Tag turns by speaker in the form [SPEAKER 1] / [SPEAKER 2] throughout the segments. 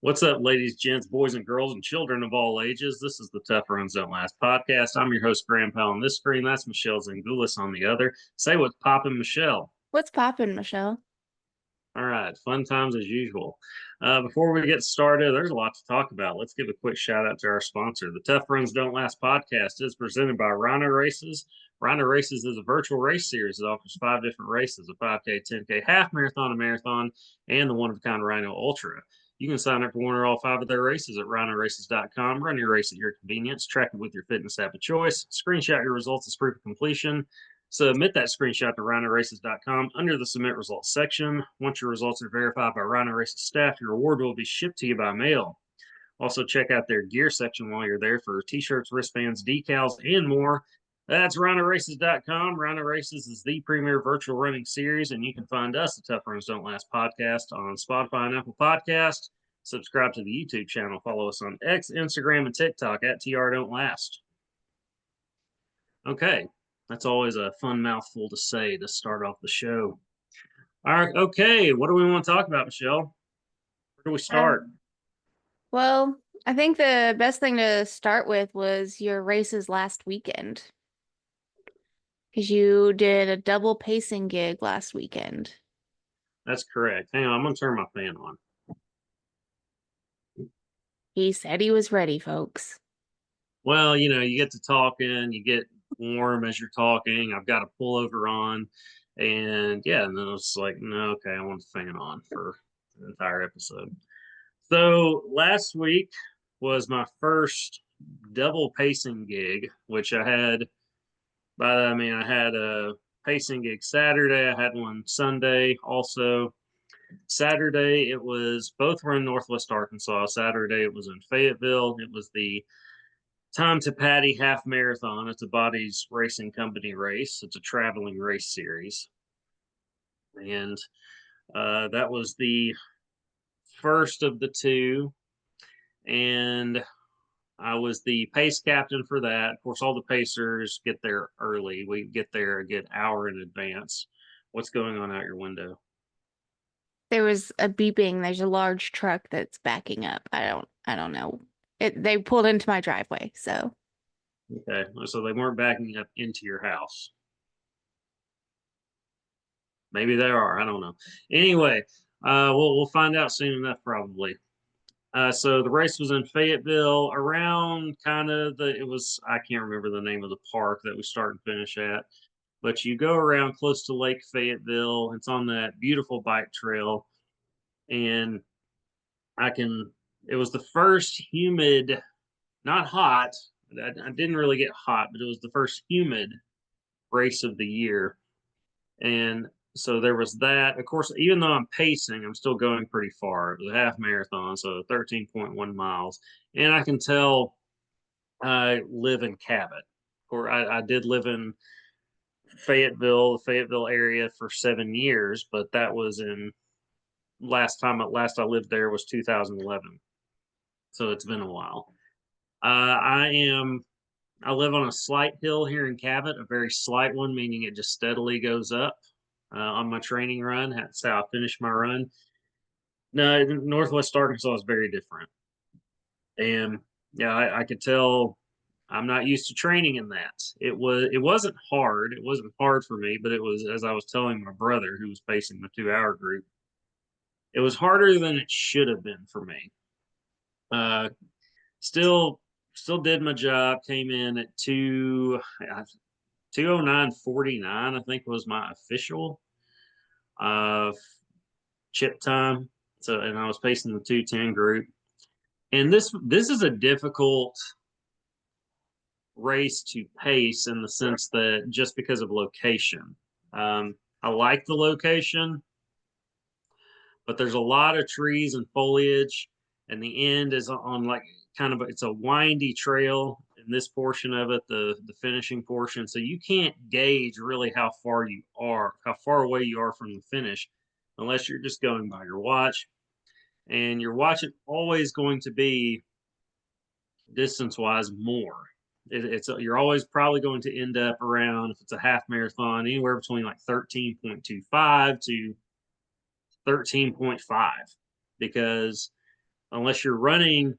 [SPEAKER 1] What's up, ladies, gents, boys, and girls, and children of all ages? This is the Tough Runs Don't Last podcast. I'm your host, Grandpa, on this screen. That's Michelle Zangulis on the other. Say what's poppin', Michelle.
[SPEAKER 2] What's poppin', Michelle?
[SPEAKER 1] All right, fun times as usual. Before we get started, there's a lot to talk about. Let's give a quick shout out to our sponsor. The Tough Runs Don't Last podcast is presented by Rhino Races. Rhino Races is a virtual race series that offers 5 different races: a 5K, 10K, half marathon, a marathon, and the one of a kind Rhino Ultra. You can sign up for one or all 5 of their races at rhinoraces.com. Run your race at your convenience, track it with your fitness app of choice, screenshot your results as proof of completion. Submit that screenshot to rhinoraces.com under the submit results section. Once your results are verified by Rhino Races staff, your reward will be shipped to you by mail. Also, check out their gear section while you're there for t-shirts, wristbands, decals, and more. That's rhinoraces.com. Rhino Races is the premier virtual running series, and you can find us, the Tough Runs Don't Last podcast, on Spotify and Apple Podcasts. Subscribe to the YouTube channel. Follow us on X, Instagram, and TikTok at TR Don't Last. Okay, that's always a fun mouthful to say to start off the show. All right, okay, what do we want to talk about, Michelle? Where do we start?
[SPEAKER 2] Um, well, I think the best thing to start with was your races last weekend because you did a double pacing gig last weekend.
[SPEAKER 1] That's correct. Hang on, I'm going to turn my fan on.
[SPEAKER 2] He said he was ready, folks.
[SPEAKER 1] Well, you get to talking, you get warm as you're talking. I've got a pullover on, and yeah, and then it's like, no, okay, I want the fan on for the entire episode. So last week was my first double pacing gig, which I had. By that, I mean I had a pacing gig Saturday. I had one Sunday also. Saturday, it was both were in Northwest Arkansas. Saturday, it was in Fayetteville. It was the Time to Paddy Half Marathon. It's a Bodies Racing Company race. It's a traveling race series. And that was the first of the two. And I was the pace captain for that. Of course, all the pacers get there early. We get there a good hour in advance. What's going on out your window?
[SPEAKER 2] There was a beeping. There's a large truck that's backing up. I don't know. They pulled into my driveway, so
[SPEAKER 1] Okay, so they weren't backing up into your house. Maybe they are. I don't know. Anyway, we'll find out soon enough, probably. So the race was in Fayetteville, around kind of it was, I can't remember the name of the park that we start and finish at, but you go around close to Lake Fayetteville. It's on that beautiful bike trail. And it was the first humid, not hot. I didn't really get hot, but it was the first humid race of the year. And so there was that. Of course, even though I'm pacing, I'm still going pretty far. It was a half marathon, so 13.1 miles. And I can tell I live in Cabot. Or I did live in Fayetteville, the Fayetteville area for 7 years, but that was in last I lived there was 2011. So it's been a while. I live on a slight hill here in Cabot, a very slight one, meaning it just steadily goes up on my training run. That's how I finish my run. No, Northwest Arkansas is very different. And yeah, I could tell I'm not used to training in that. It wasn't hard. It wasn't hard for me, but it was, as I was telling my brother who was pacing the 2 hour group, it was harder than it should have been for me. Uh, still still did my job, came in at 2:09:49, I think was my official uh chip time. So, and I was pacing the 2:10 group. And this is a difficult race to pace in the sense that just because of location. I like the location, but there's a lot of trees and foliage, and the end is on like kind of it's a windy trail in this portion of it, the finishing portion. So you can't gauge really how far away you are from the finish, unless you're just going by your watch. And your watch is always going to be distance wise more. You're always probably going to end up around, if it's a half marathon, anywhere between like 13.25 to 13.5, because unless you're running,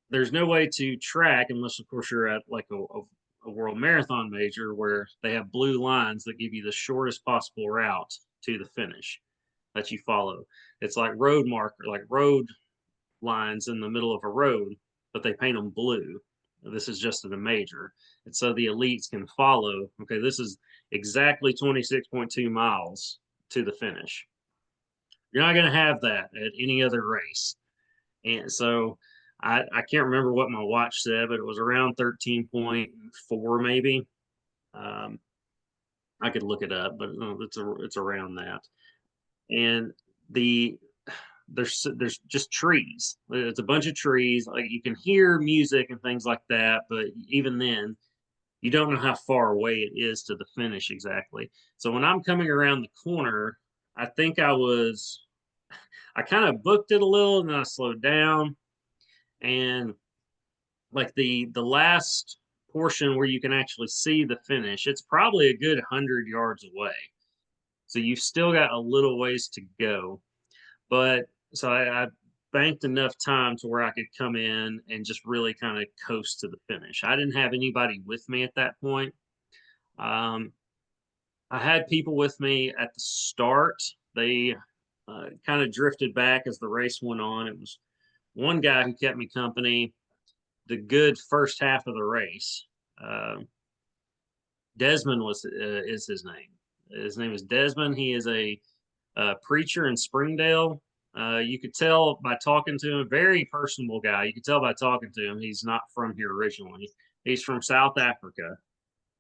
[SPEAKER 1] there's no way to track unless, of course, you're at like a world marathon major where they have blue lines that give you the shortest possible route to the finish that you follow. It's like road marker, like road lines in the middle of a road, but they paint them blue. This is just in a major. And so the elites can follow, okay, this is exactly 26.2 miles to the finish. You're not going to have that at any other race. And so I can't remember what my watch said, but it was around 13.4 maybe. Um, I could look it up, but it's around that. And the there's just trees. It's a bunch of trees. Like you can hear music and things like that, but even then, you don't know how far away it is to the finish exactly. So when I'm coming around the corner, I think I kind of booked it a little and then I slowed down. And like the last portion where you can actually see the finish, it's probably a good 100 yards away. So you've still got a little ways to go. But so I banked enough time to where I could come in and just really kind of coast to the finish. I didn't have anybody with me at that point. Um, I had people with me at the start. They kind of drifted back as the race went on. It was one guy who kept me company the good first half of the race. Uh, Desmond is his name. His name is Desmond. He is a preacher in Springdale. You could tell by talking to him, very personable guy. You could tell by talking to him, he's not from here originally. He's from South Africa,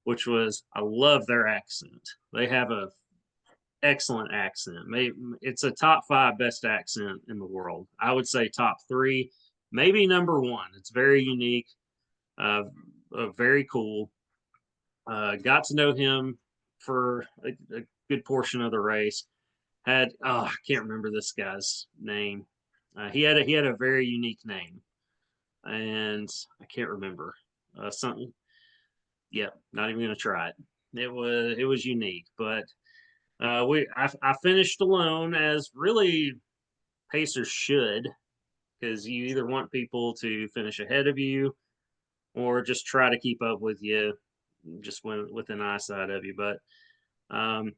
[SPEAKER 1] which was, I love their accent. They have a excellent accent. Maybe it's a top 5 best accent in the world. I would say top 3, maybe number 1. It's very unique, uh, very cool. Got to know him for a good portion of the race. I can't remember this guy's name. He had a very unique name, and I can't remember something. Yeah, not even gonna try it. It was unique, but I finished alone as really pacers should, because you either want people to finish ahead of you or just try to keep up with you, just within eyesight of you. But um,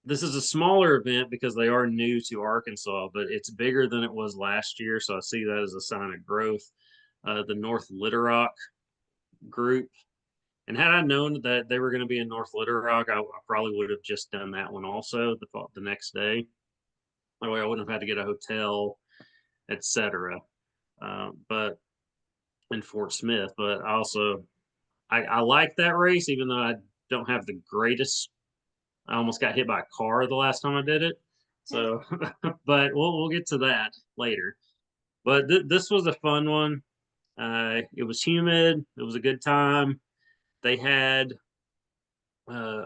[SPEAKER 1] this is a smaller event because they are new to Arkansas, but it's bigger than it was last year. So I see that as a sign of growth. The North Little Rock group. And had I known that they were going to be in North Little Rock, I probably would have just done that one also the next day. That way I wouldn't have had to get a hotel, etc. But in Fort Smith, but I like that race, even though I don't have the greatest. I almost got hit by a car the last time I did it. So, but we'll get to that later. But this was a fun one. It was humid. It was a good time. They had, uh,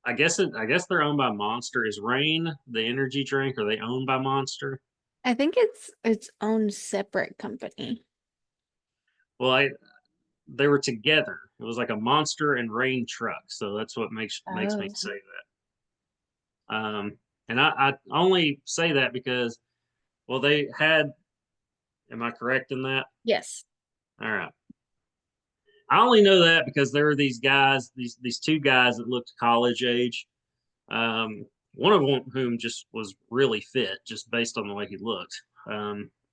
[SPEAKER 1] I guess they're owned by Monster. Is Rain the energy drink? Are they owned by Monster?
[SPEAKER 2] I think it's its own separate company.
[SPEAKER 1] Well, they were together. It was like a Monster and Rain truck. So that's what makes me
[SPEAKER 2] Oh.
[SPEAKER 1] say that. And I only say that because, well, they had. Am I correct in that?
[SPEAKER 2] Yes.
[SPEAKER 1] All right. I only know that because there were these guys, these 2 guys that looked college age. Um, one of whom just was really fit, just based on the way he looked.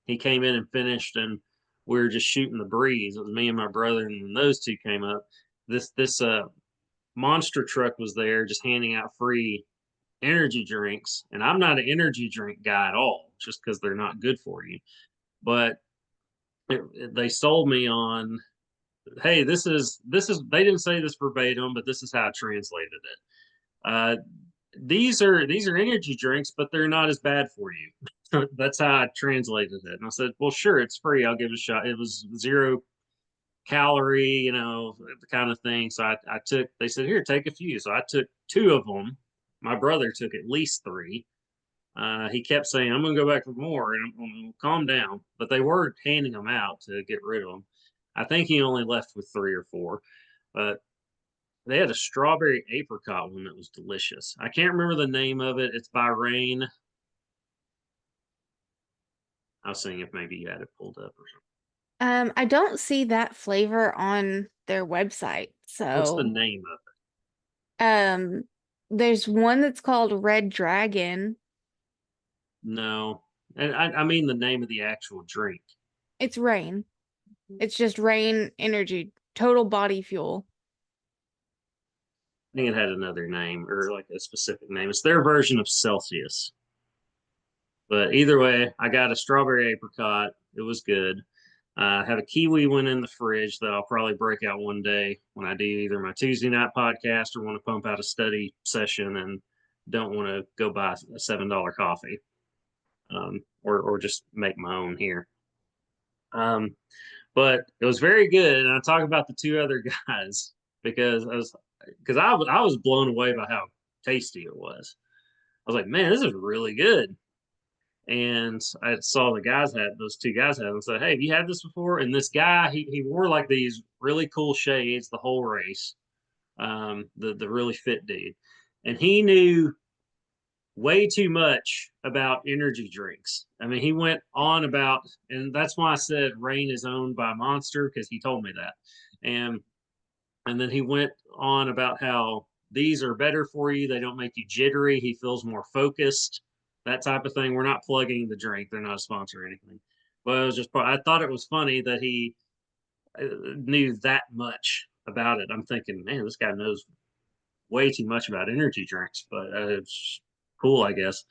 [SPEAKER 1] He came in and finished, and we were just shooting the breeze. It was me and my brother, and when those 2 came up, this monster truck was there, just handing out free energy drinks. And I'm not an energy drink guy at all, just because they're not good for you. But they sold me on, hey, this is they didn't say this verbatim, but this is how I translated it. These are energy drinks, but they're not as bad for you. That's how I translated it. And I said, well, sure, it's free. I'll give it a shot. It was 0 calorie, the kind of thing. So I took, they said, here, take a few. So I took 2 of them. My brother took at least 3. He kept saying, I'm going to go back for more, and I'm going to calm down. But they were handing them out to get rid of them. I think he only left with 3 or 4. But they had a strawberry apricot one that was delicious. I can't remember the name of it. It's by Rain. I was seeing if maybe you had it pulled up or something.
[SPEAKER 2] I don't see that flavor on their website.
[SPEAKER 1] What's the
[SPEAKER 2] So,
[SPEAKER 1] name of
[SPEAKER 2] um, there's one that's called Red Dragon.
[SPEAKER 1] it? No. And I mean the name of the actual drink.
[SPEAKER 2] It's Rain. It's just Rain Energy, total body fuel.
[SPEAKER 1] I think it had another name or like a specific name. It's their version of Celsius. But either way, I got a strawberry apricot. It was good. I have a kiwi one in the fridge that I'll probably break out one day when I do either my Tuesday night podcast or want to pump out a study session and don't want to go buy a $7 coffee, or just make my own here. Um, but it was very good, and I talk about the two other guys because I was blown away by how tasty it was. I was like, man, this is really good. And I saw the guys had those two guys had and said, hey, have you had this before? And this guy, he wore like these really cool shades the whole race, the really fit dude, and he knew way too much about energy drinks. I mean, he went on about, and that's why I said Rain is owned by Monster because he told me that, and then he went on about how these are better for you. They don't make you jittery. He feels more focused, that type of thing. We're not plugging the drink. They're not a sponsor or anything. But it was just, I thought it was funny that he knew that much about it. I'm thinking, man, this guy knows way too much about energy drinks, but it's cool, I guess.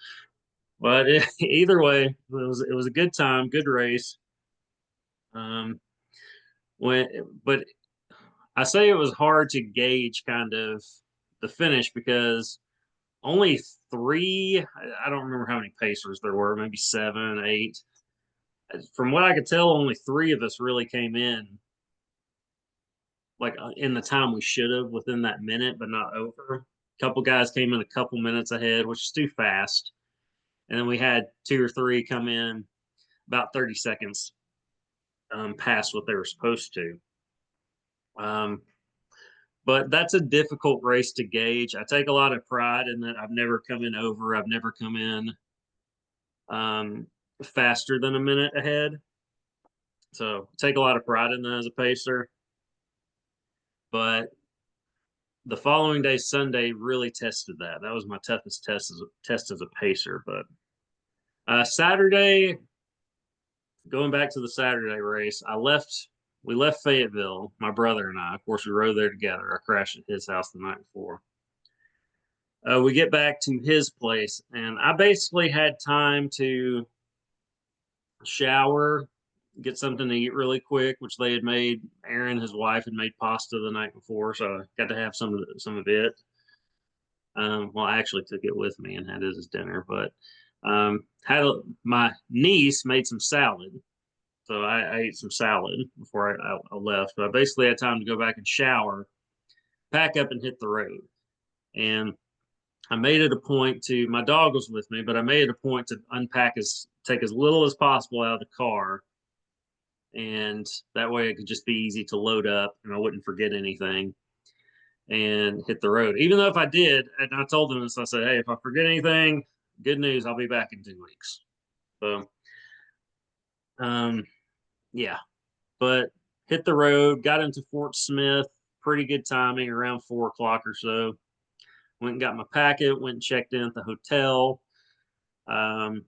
[SPEAKER 1] But either way, it was a good time, good race. Um, when but I say it was hard to gauge kind of the finish because only three, I don't remember how many pacers there were, maybe seven, eight. From what I could tell, only three of us really came in like in the time we should have within that minute, but not over. A couple guys came in a couple minutes ahead, which is too fast. And then we had two or three come in about 30 seconds past what they were supposed to. Um, but that's a difficult race to gauge. I take a lot of pride in that I've never come in over. I've never come in um, faster than a minute ahead. So take a lot of pride in that as a pacer. But the following day, Sunday, really tested that. That was my toughest test as a pacer. But Saturday, going back to the Saturday race, we left Fayetteville, my brother and I. Of course, we rode there together. I crashed at his house the night before. We get back to his place, and I basically had time to shower, get something to eat really quick, which they had made. Aaron, his wife, had made pasta the night before, so I got to have some of it. Well, I actually took it with me and had it as dinner, but my niece made some salad, so I ate some salad before I left. But I basically had time to go back and shower, pack up, and hit the road. And I made it a point to, my dog was with me, but I made it a point to take as little as possible out of the car. And that way it could just be easy to load up and I wouldn't forget anything and hit the road. Even though if I did, and I told them this, I said, hey, if I forget anything, good news, I'll be back in 2 weeks. So, um, yeah, but hit the road, got into Fort Smith, pretty good timing around 4 o'clock or so. Went and got my packet, went and checked in at the hotel, um,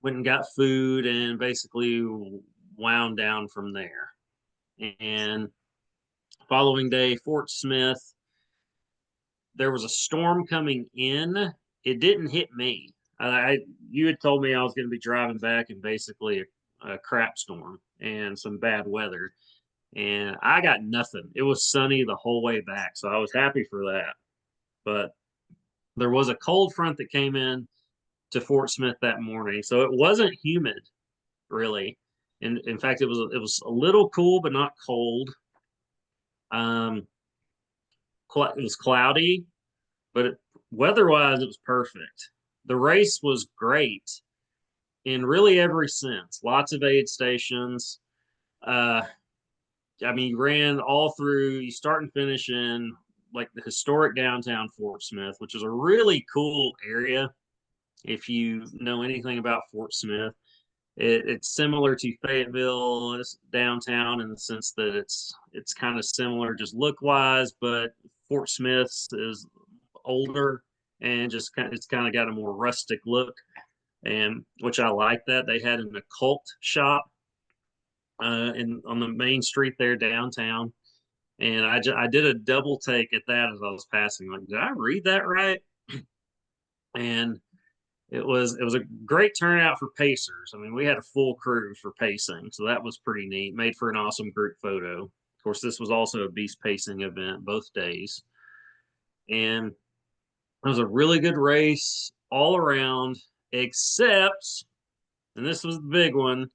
[SPEAKER 1] went and got food, and basically wound down from there. And following day, Fort Smith, there was a storm coming in. It didn't hit me. You had told me I was going to be driving back in basically a crap storm and some bad weather, and I got nothing. It was sunny the whole way back, so I was happy for that. But there was a cold front that came in to Fort Smith that morning, so it wasn't humid really. And in fact, it was a little cool, but not cold. Um, it was cloudy, but weather-wise, it was perfect. The race was great in really every sense. Lots of aid stations. Uh, I mean, you ran all through. You start and finish in like the historic downtown Fort Smith, which is a really cool area if you know anything about Fort Smith. It's similar to Fayetteville, it's downtown, in the sense that it's kind of similar, just look wise, but Fort Smith's is older and just it's kind of got a more rustic look, and which I like that. They had an occult shop in on the main street there downtown, and I did a double take at that as I was passing. Like, did I read that right? And it was a great turnout for pacers. I mean, we had a full crew for pacing, so that was pretty neat. Made for an awesome group photo. Of course, this was also a beast pacing event both days, and it was a really good race all around, except, and this was the big one,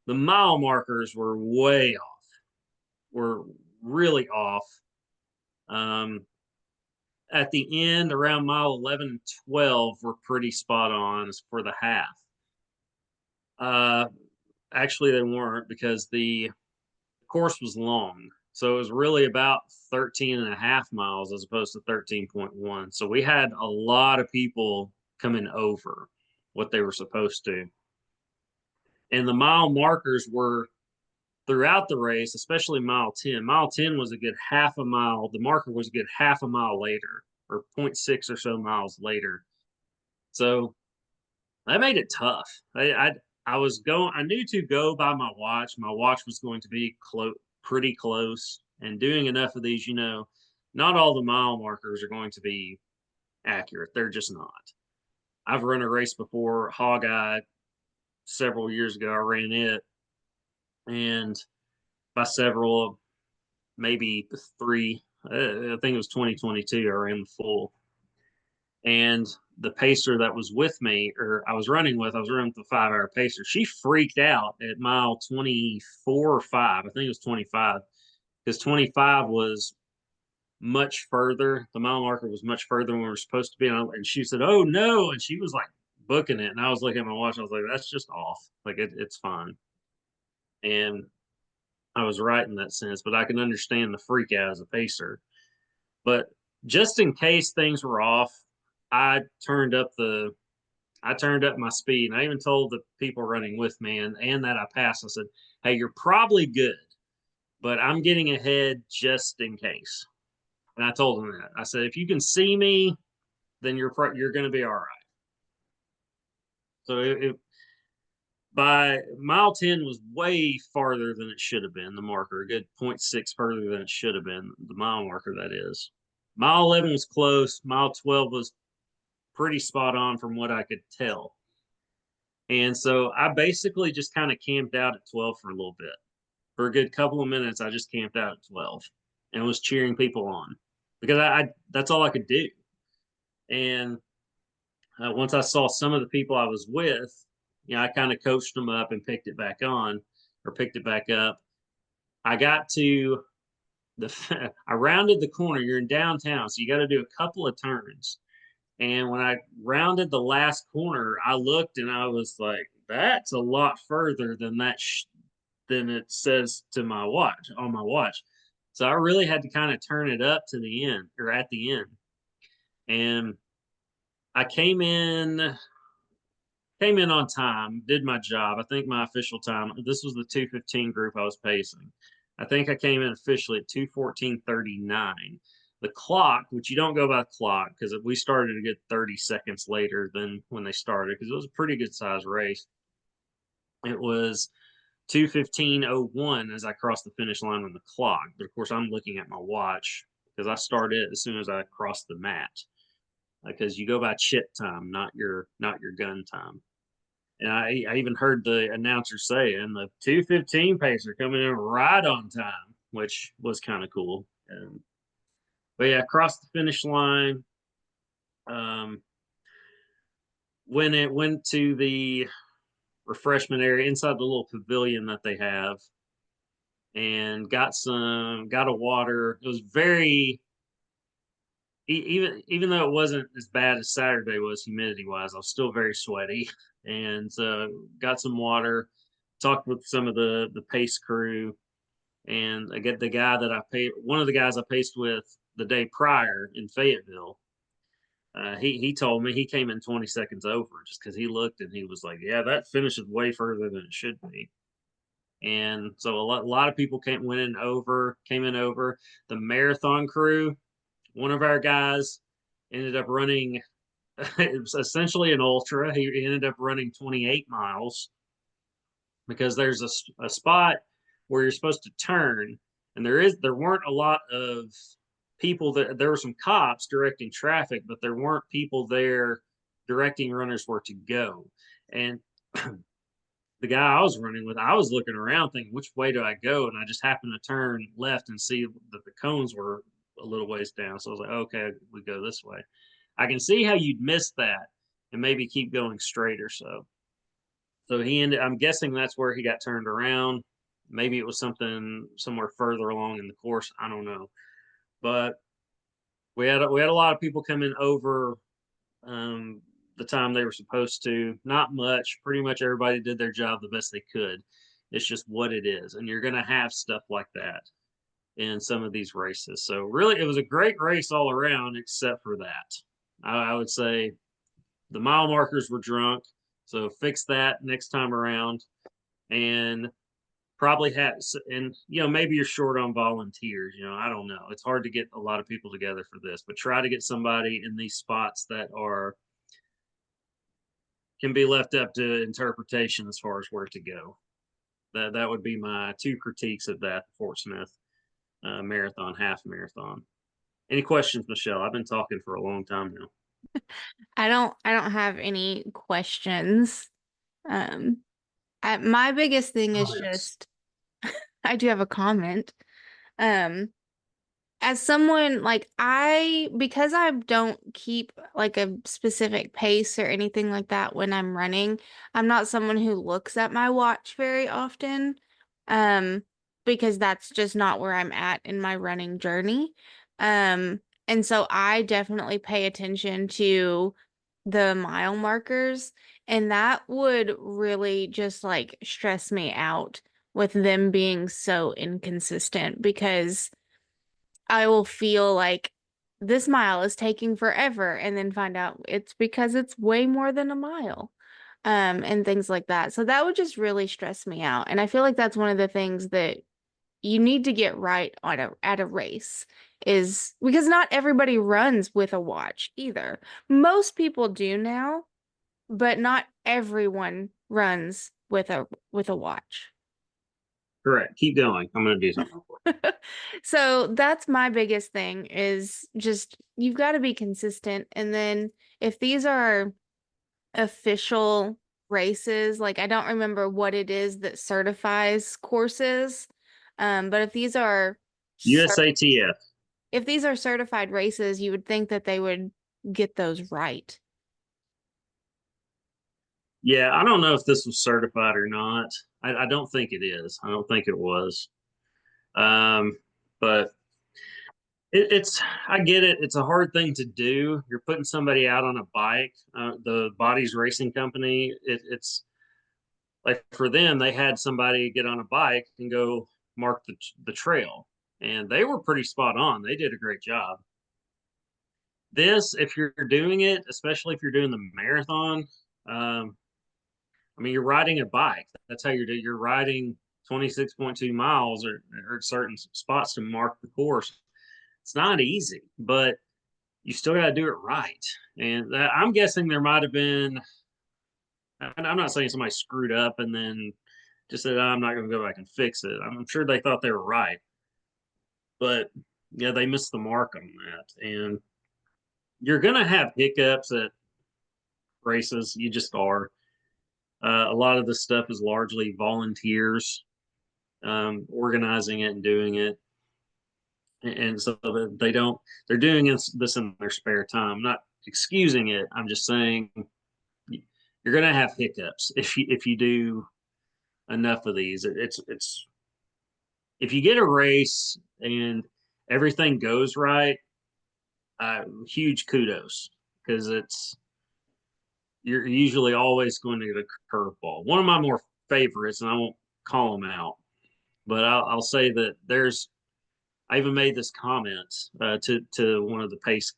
[SPEAKER 1] the mile markers were way off. Were really off. Um, at the end, around mile 11 and 12, were pretty spot on for the half. Uh, Actually, they weren't, because the course was long. So it was really about 13 and a half miles as opposed to 13.1. So we had a lot of people coming over what they were supposed to. And the mile markers were throughout the race, especially mile 10. Mile 10 was a good half a mile. The marker was a good half a mile later, or zero 0.6 or so miles later. So that made it tough. I was going. I knew to go by my watch. My watch was going to be pretty close. And doing enough of these, not all the mile markers are going to be accurate. They're just not. I've run a race before, Hog Eye, several years ago. I ran it, and by several, maybe three. I think it was 2022. I ran the full, and the pacer that was with me, or I was running with, I was running with the 5 hour pacer. She freaked out at mile 24 or 5. I think it was 25, because 25 was much further. The mile marker was much further than we were supposed to be. And she said, "Oh no." And she was like booking it. And I was looking at my watch. I was like, that's just off. Like, it's fine. And I was right in that sense, but I can understand the freak out as a pacer. But just in case things were off, I turned up the I turned up my speed. And I even told the people running with me, and that I passed. I said, "Hey, you're probably good, but I'm getting ahead just in case." And I told them that. I said, "If you can see me, then you're going to be all right." So by mile 10 was way farther than it should have been. The marker, a good 0.6 further than it should have been. The mile marker, that is. Mile 11 was close. Mile 12 was pretty spot on from what I could tell. And so I basically just kind of camped out at 12 for a little bit. For a good couple of minutes, I just camped out at 12 and was cheering people on, because I that's all I could do. And once I saw some of the people I was with, I kind of coached them up and picked it back on, or picked it back up. I got to I rounded the corner. You're in downtown, so you got to do a couple of turns. And when I rounded the last corner, I looked and I was like, "That's a lot further than than it says to my watch on my watch." So I really had to kind of turn it up to the end, or at the end. And I came in on time, did my job. I think my official time, this was the 2:15 group I was pacing. I think I came in officially at 2:14:39. The clock, which you don't go by the clock, because we started a good 30 seconds later than when they started, because it was a pretty good size race. It was 2:15:01 as I crossed the finish line on the clock. But of course, I'm looking at my watch, because I started as soon as I crossed the mat. Because you go by chip time, not your gun time. And I even heard the announcer say, "And the 2:15 pacer coming in right on time," which was kind of cool. But yeah, across the finish line. Um, when it went to the refreshment area inside the little pavilion that they have, and got a water. It was very, even though it wasn't as bad as Saturday was humidity wise, I was still very sweaty. And got some water, talked with some of the pace crew, and I get one of the guys I paced with the day prior in Fayetteville. He told me he came in 20 seconds over just because he looked and he was like, "Yeah, that finish is way further than it should be." And so a lot of people came in over. The marathon crew, one of our guys ended up running. It was essentially an ultra. He ended up running 28 miles because there's a spot where you're supposed to turn, and there weren't a lot of people there were some cops directing traffic, but there weren't people there directing runners where to go. And the guy I was running with, I was looking around thinking, which way do I go? And I just happened to turn left and see that the cones were a little ways down. So I was like, okay, we go this way. I can see how you'd miss that and maybe keep going straight or so. So I'm guessing that's where he got turned around. Maybe it was something somewhere further along in the course. I don't know. But we had a lot of people coming over um, the time they were supposed to. Not much. Pretty much everybody did their job the best they could. It's just what it is, and you're going to have stuff like that in some of these races. So really, it was a great race all around, except for that. I would say the mile markers were drunk, so fix that next time around, and probably has and maybe you're short on volunteers. I don't know, it's hard to get a lot of people together for this, but try to get somebody in these spots that are can be left up to interpretation as far as where to go. That would be my two critiques of that Fort Smith marathon, half marathon. Any questions, Michelle? I've been talking for a long time now.
[SPEAKER 2] I don't have any questions. Um, my biggest thing is
[SPEAKER 1] Comments.
[SPEAKER 2] just I do have a comment. Um, as someone like because I don't keep like a specific pace or anything like that when I'm running, I'm not someone who looks at my watch very often. Um, because that's just not where I'm at in my running journey. Um, and so I definitely pay attention to the mile markers, and that would really just like stress me out with them being so inconsistent because I will feel like this mile is taking forever and then find out it's because it's way more than a mile. And things like that. So that would just really stress me out. And I feel like that's one of the things that you need to get right on at a race is because not everybody runs with a watch either. Most people do now, but not everyone runs with a watch.
[SPEAKER 1] Correct. Keep going. I'm going to do something real quick.
[SPEAKER 2] So that's my biggest thing is just you've got to be consistent. And then if these are official races, like I don't remember what it is that certifies courses. But
[SPEAKER 1] USATF.
[SPEAKER 2] if these are certified races, you would think that they would get those right.
[SPEAKER 1] Yeah, I don't know if this was certified or not. I don't think it is. I don't think it was. Um, but it's I get it. It's a hard thing to do. You're putting somebody out on a bike. The Body's Racing Company. It's like for them, they had somebody get on a bike and go mark the trail, and they were pretty spot on. They did a great job. This, if you're doing it, especially if you're doing the marathon, um, I mean, you're riding a bike. That's how you're riding 26.2 miles or certain spots to mark the course. It's not easy, but you still got to do it right. And I'm guessing there might have been, I'm not saying somebody screwed up and then just said, I'm not going to go back and fix it. I'm sure they thought they were right, but yeah, they missed the mark on that. And you're going to have hiccups at races. You just are. A lot of this stuff is largely volunteers organizing it and doing it. And so they don't, they're doing this in their spare time. I'm not excusing it. I'm just saying you're going to have hiccups if you do enough of these. It's if you get a race and everything goes right, huge kudos because you're usually always going to get a curveball. One of my more favorites, and I won't call them out, but I'll say that I even made this comment to one of the pace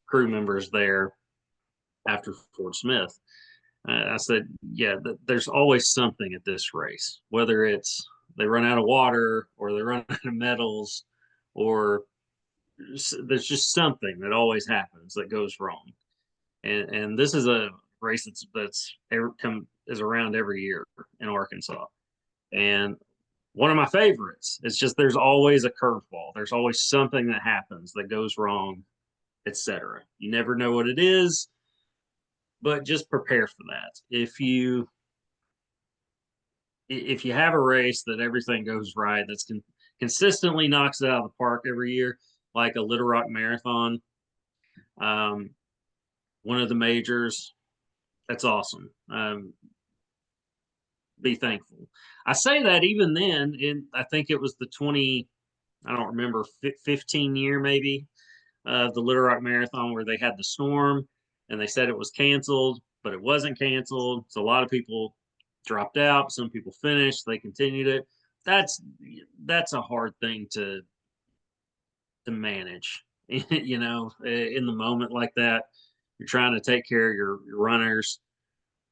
[SPEAKER 1] crew members there after Fort Smith. I said, yeah, there's always something at this race, whether it's they run out of water or they run out of metals, or there's just something that always happens that goes wrong. And this is a race is around every year in Arkansas. And one of my favorites. It's just there's always a curveball. There's always something that happens that goes wrong, etc. You never know what it is, but just prepare for that. If you have a race that everything goes right, consistently knocks it out of the park every year, like a Little Rock Marathon, um, one of the majors, that's awesome. Be thankful. I say that even then, I think it was the 20, I don't remember, 15 year maybe, the Little Rock Marathon where they had the storm and they said it was canceled, but it wasn't canceled. So a lot of people dropped out. Some people finished. They continued it. That's that's a hard thing to manage. In the moment like that, you're trying to take care of your runners,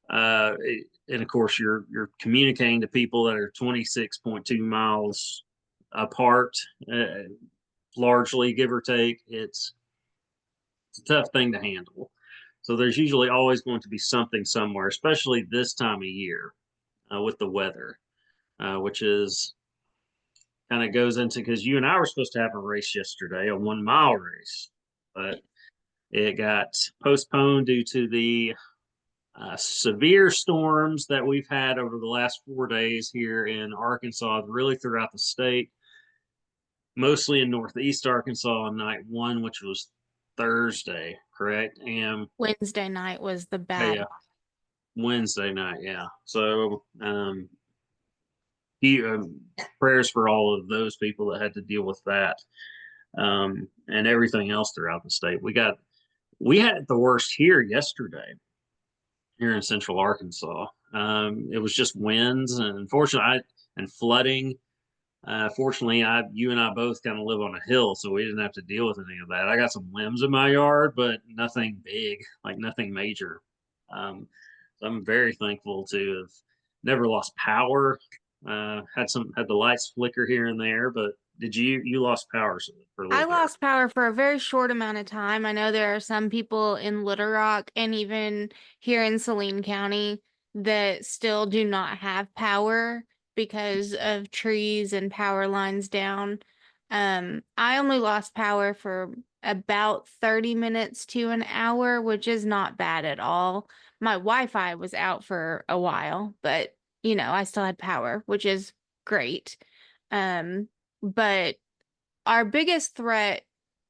[SPEAKER 1] and of course you're communicating to people that are 26.2 miles apart, largely, give or take. It's a tough thing to handle. So there's usually always going to be something somewhere, especially this time of year, with the weather, which is kind of goes into, because you and I were supposed to have a race yesterday, a 1 mile race, but it got postponed due to the severe storms that we've had over the last 4 days here in Arkansas, really throughout the state, mostly in Northeast Arkansas on night one, which was Thursday, correct? And
[SPEAKER 2] Wednesday night was the bad.
[SPEAKER 1] yeah, Wednesday night, yeah. So, he, prayers for all of those people that had to deal with that, and everything else throughout the state. We had it the worst here yesterday, here in Central Arkansas. It was just winds and unfortunately, and flooding. Fortunately, you and I both kind of live on a hill, so we didn't have to deal with any of that. I got some limbs in my yard, but nothing big, like nothing major. So I'm very thankful to have never lost power. Had the lights flicker here and there, but did you lost power for a
[SPEAKER 2] I
[SPEAKER 1] little bit?
[SPEAKER 2] lost power for a very short amount of time. I know there are some people in Little Rock and even here in Saline County that still do not have power because of trees and power lines down. I only lost power for about 30 minutes to an hour, which is not bad at all. My Wi-Fi was out for a while, but I still had power, which is great. But our biggest threat,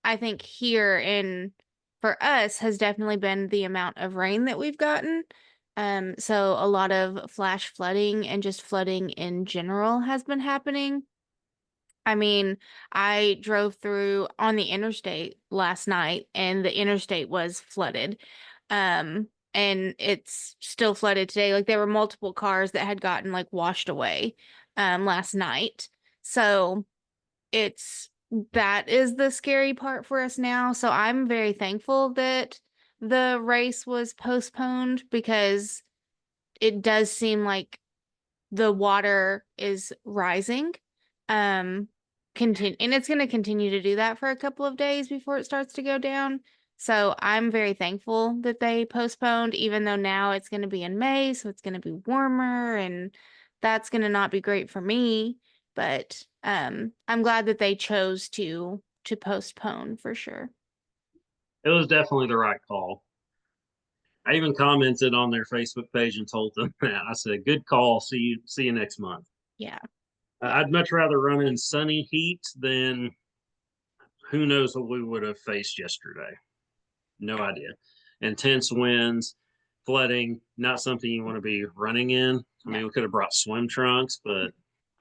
[SPEAKER 2] I think, here in for us has definitely been the amount of rain that we've gotten. So a lot of flash flooding and just flooding in general has been happening. I mean, I drove through on the interstate last night and the interstate was flooded. And it's still flooded today. Like there were multiple cars that had gotten like washed away last night. So it's that is the scary part for us now. So I'm very thankful that the race was postponed because it does seem like the water is rising. And it's going to continue to do that for a couple of days before it starts to go down. So I'm very thankful that they postponed, even though now it's going to be in May, so it's going to be warmer and that's going to not be great for me. But I'm glad that they chose to postpone for sure.
[SPEAKER 1] It was definitely the right call. I even commented on their Facebook page and told them that. I said, "Good call. See you next month."
[SPEAKER 2] Yeah.
[SPEAKER 1] I'd much rather run in sunny heat than who knows what we would have faced yesterday. No idea. Intense winds, flooding, not something you want to be running in. I mean, we could have brought swim trunks, but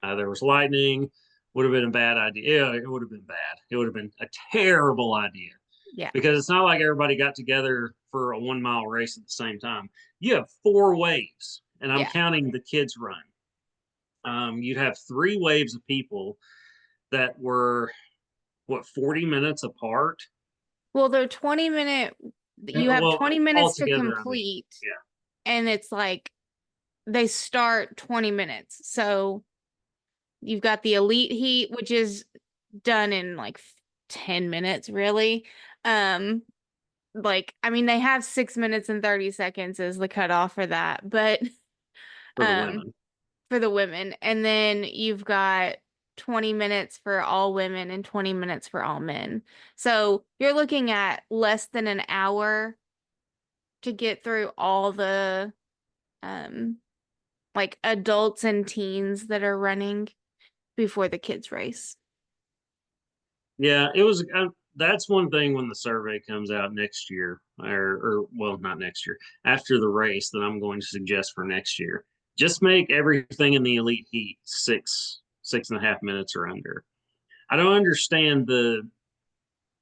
[SPEAKER 1] there was lightning. Would have been a bad idea. Yeah, it would have been bad. It would have been a terrible idea,
[SPEAKER 2] Yeah.
[SPEAKER 1] because it's not like everybody got together for a 1 mile race at the same time. You have 4 waves, and I'm
[SPEAKER 2] Yeah.
[SPEAKER 1] counting the kids run. You'd have 3 waves of people that were, what, 40 minutes apart.
[SPEAKER 2] Well, they're 20-minute, you have
[SPEAKER 1] Well,
[SPEAKER 2] 20 minutes to
[SPEAKER 1] altogether, I mean,
[SPEAKER 2] complete,
[SPEAKER 1] yeah,
[SPEAKER 2] and it's like they start 20 minutes. So you've got the elite heat, which is done in like 10 minutes, really. Um, like, I mean, they have 6 minutes and 30 seconds as the cutoff for that, but
[SPEAKER 1] for the
[SPEAKER 2] um,
[SPEAKER 1] women.
[SPEAKER 2] for the women. And then you've got 20 minutes for all women and 20 minutes for all men. So you're looking at less than an hour to get through all the um like adults and teens that are running before the kids race.
[SPEAKER 1] Yeah, it was. That's one thing when the survey comes out next year, or well, not next year, after the race, that I'm going to suggest for next year. Just make everything in the elite heat 6.5 minutes or under. I don't understand the.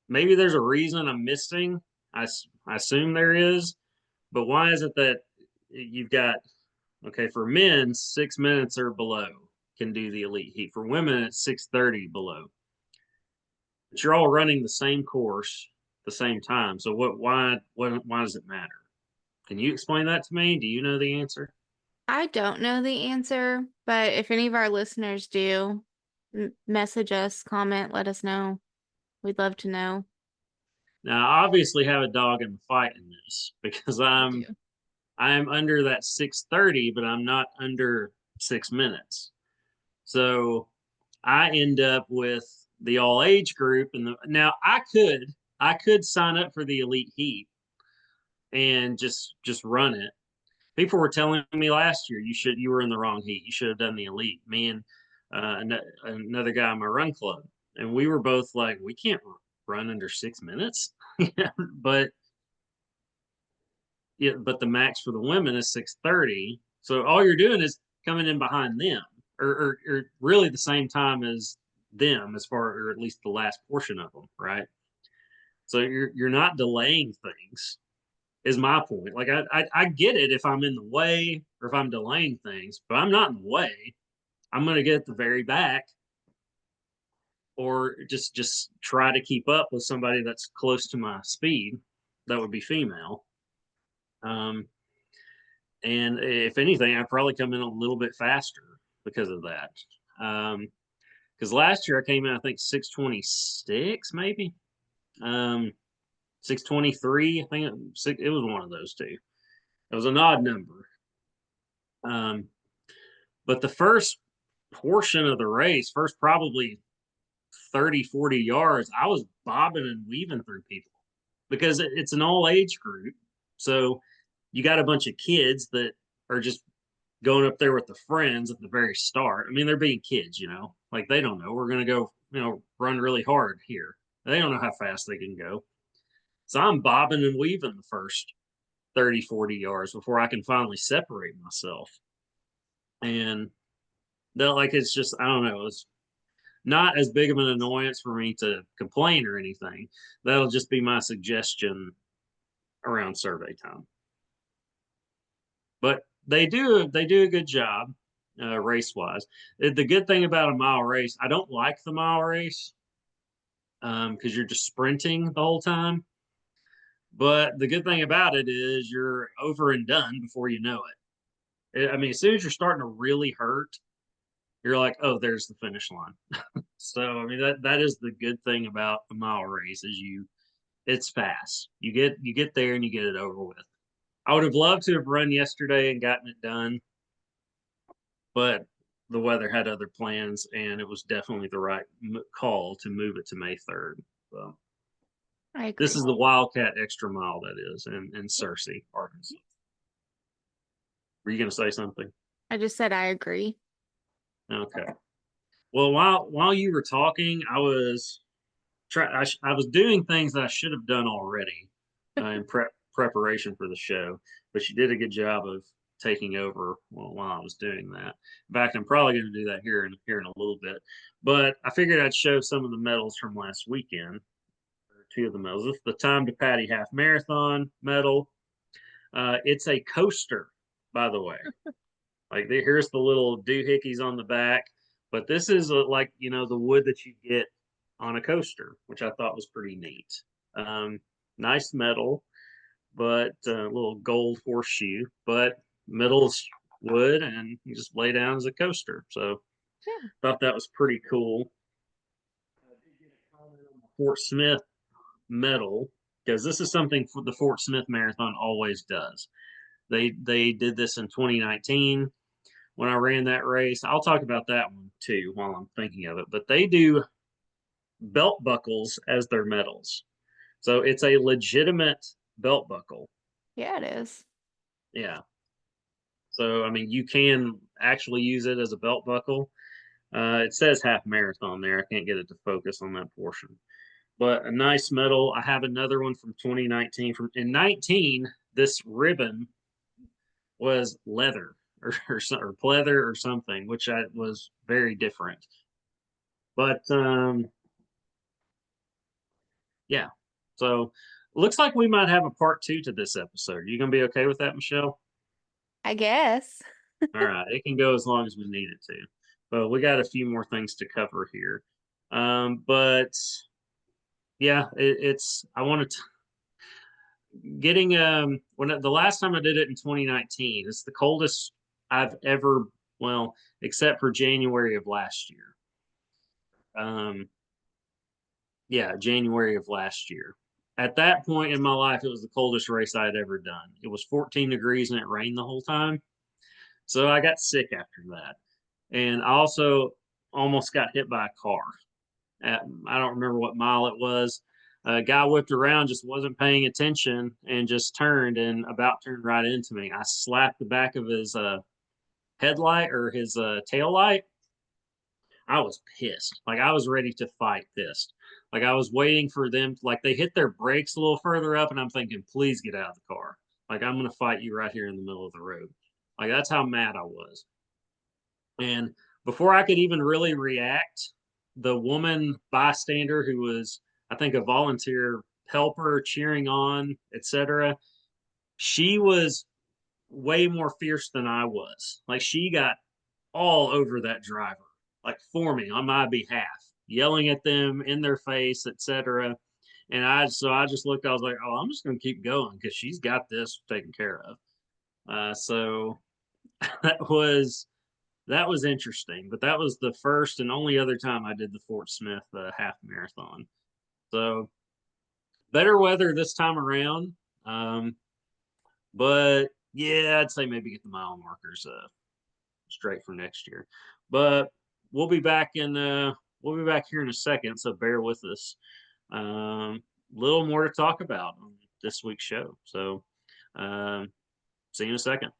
[SPEAKER 1] Maybe there's a reason I'm missing. I assume there is, but why is it that you've got okay for men 6 minutes or below can do the elite heat. For women, it's 6:30 below. But you're all running the same course the same time. So why does it matter? Can you explain that to me? Do you know the answer?
[SPEAKER 2] I don't know the answer, but if any of our listeners do, message us, comment, let us know. We'd love to know.
[SPEAKER 1] Now, I obviously have a dog in the fight in this because
[SPEAKER 2] You do.
[SPEAKER 1] I'm under that 6:30, but I'm not under 6 minutes. So I end up with the all age group and now I could sign up for the elite heat and just run it. People were telling me last year you were in the wrong heat. You should have done the elite. Me and another guy in my run club, and we were both like, we can't run under 6 minutes. Yeah, but but the max for the women is 6:30. So all you're doing is coming in behind them, or really the same time as them, as far or at least the last portion of them, right? So you're not delaying things is my point. Like I get it if I'm in the way or if I'm delaying things, but I'm not in the way. I'm gonna get at the very back or just try to keep up with somebody that's close to my speed. That would be female. Um, and if anything, I'd probably come in a little bit faster because of that. Because last year I came in, I think 6:26, maybe 6:23. I think it was one of those two. It was an odd number. Um, But the first portion of the race, first probably 30, 40 yards, I was bobbing and weaving through people because it's an all age group. So you got a bunch of kids that are just going up there with the friends at the very start. I mean, they're being kids, like they don't know. We're going to go, run really hard here. They don't know how fast they can go. So I'm bobbing and weaving the first 30, 40 yards before I can finally separate myself. And they're like, it's just, I don't know, it's not as big of an annoyance for me to complain or anything. That'll just be my suggestion around survey time. But they do a good job race wise. The good thing about a mile race, I don't like the mile race because you're just sprinting the whole time. But the good thing about it is you're over and done before you know it. I mean, as soon as you're starting to really hurt, you're like, oh, there's the finish line. So I mean that is the good thing about a mile race is it's fast. You get there and you get it over with. I would have loved to have run yesterday and gotten it done, but the weather had other plans and it was definitely the right call to move it to May 3rd. So
[SPEAKER 2] I
[SPEAKER 1] this
[SPEAKER 2] agree.
[SPEAKER 1] is the Wildcat Extra Mile that is in Searcy, Arkansas. Were you going to say something?
[SPEAKER 2] I just said I agree.
[SPEAKER 1] Okay. Well, while you were talking, I was doing things that I should have done already in preparation for the show, but you did a good job of taking over while I was doing that. In fact, I'm probably going to do that here in a little bit. But I figured I'd show some of the medals from last weekend. Two of the medals. This is the Time to Paddy Half Marathon medal. It's a coaster, by the way. Like here's the little doohickeys on the back, but this is like the wood that you get on a coaster, which I thought was pretty neat. nice medal, but a little gold horseshoe, but middle's wood, and you just lay down as a coaster. So
[SPEAKER 2] Yeah.
[SPEAKER 1] thought that was pretty cool. I did get a comment on the Fort Smith medal because this is something the Fort Smith Marathon always does. They did this in 2019 when I ran that race. I'll talk about that one too while I'm thinking of it. But they do belt buckles as their medals. So it's a legitimate belt buckle.
[SPEAKER 2] Yeah, it is.
[SPEAKER 1] Yeah. So I mean, you can actually use it as a belt buckle. It says half marathon there. I can't get it to focus on that portion. But a nice medal. I have another one from 2019. From in 19, this ribbon was leather or pleather or something, which was very different. But yeah, so looks like we might have a part two to this episode. You gonna be okay with that, Michelle?
[SPEAKER 2] I guess.
[SPEAKER 1] All right, it can go as long as we need it to, but we got a few more things to cover here. But yeah, it's I want to getting when the last time I did it in 2019, it's the coldest I've ever, well, except for January of last year. Um, yeah, January of last year. At that point in my life, it was the coldest race I had ever done. It was 14 degrees and it rained the whole time. So I got sick after that. And I also almost got hit by a car. I don't remember what mile it was. A guy whipped around, just wasn't paying attention, and just turned and about turned right into me. I slapped the back of his headlight or his tail light. I was pissed. Like I was ready to fight pissed. Like I was waiting for them, like they hit their brakes a little further up, and I'm thinking, please get out of the car. Like I'm gonna fight you right here in the middle of the road. Like that's how mad I was. And before I could even really react, the woman bystander who was, I think, a volunteer helper cheering on, etc., she was way more fierce than I was. Like she got all over that driver, like for me on my behalf, yelling at them in their face, etc. And I just looked, I was like, oh, I'm just gonna keep going because she's got this taken care of. So that was that was interesting, but that was the first and only other time I did the Fort Smith half marathon. So better weather this time around. Um, but yeah, I'd say maybe get the mile markers straight for next year. But we'll be back in we'll be back here in a second, so bear with us. Little more to talk about on this week's show. So see you in a second.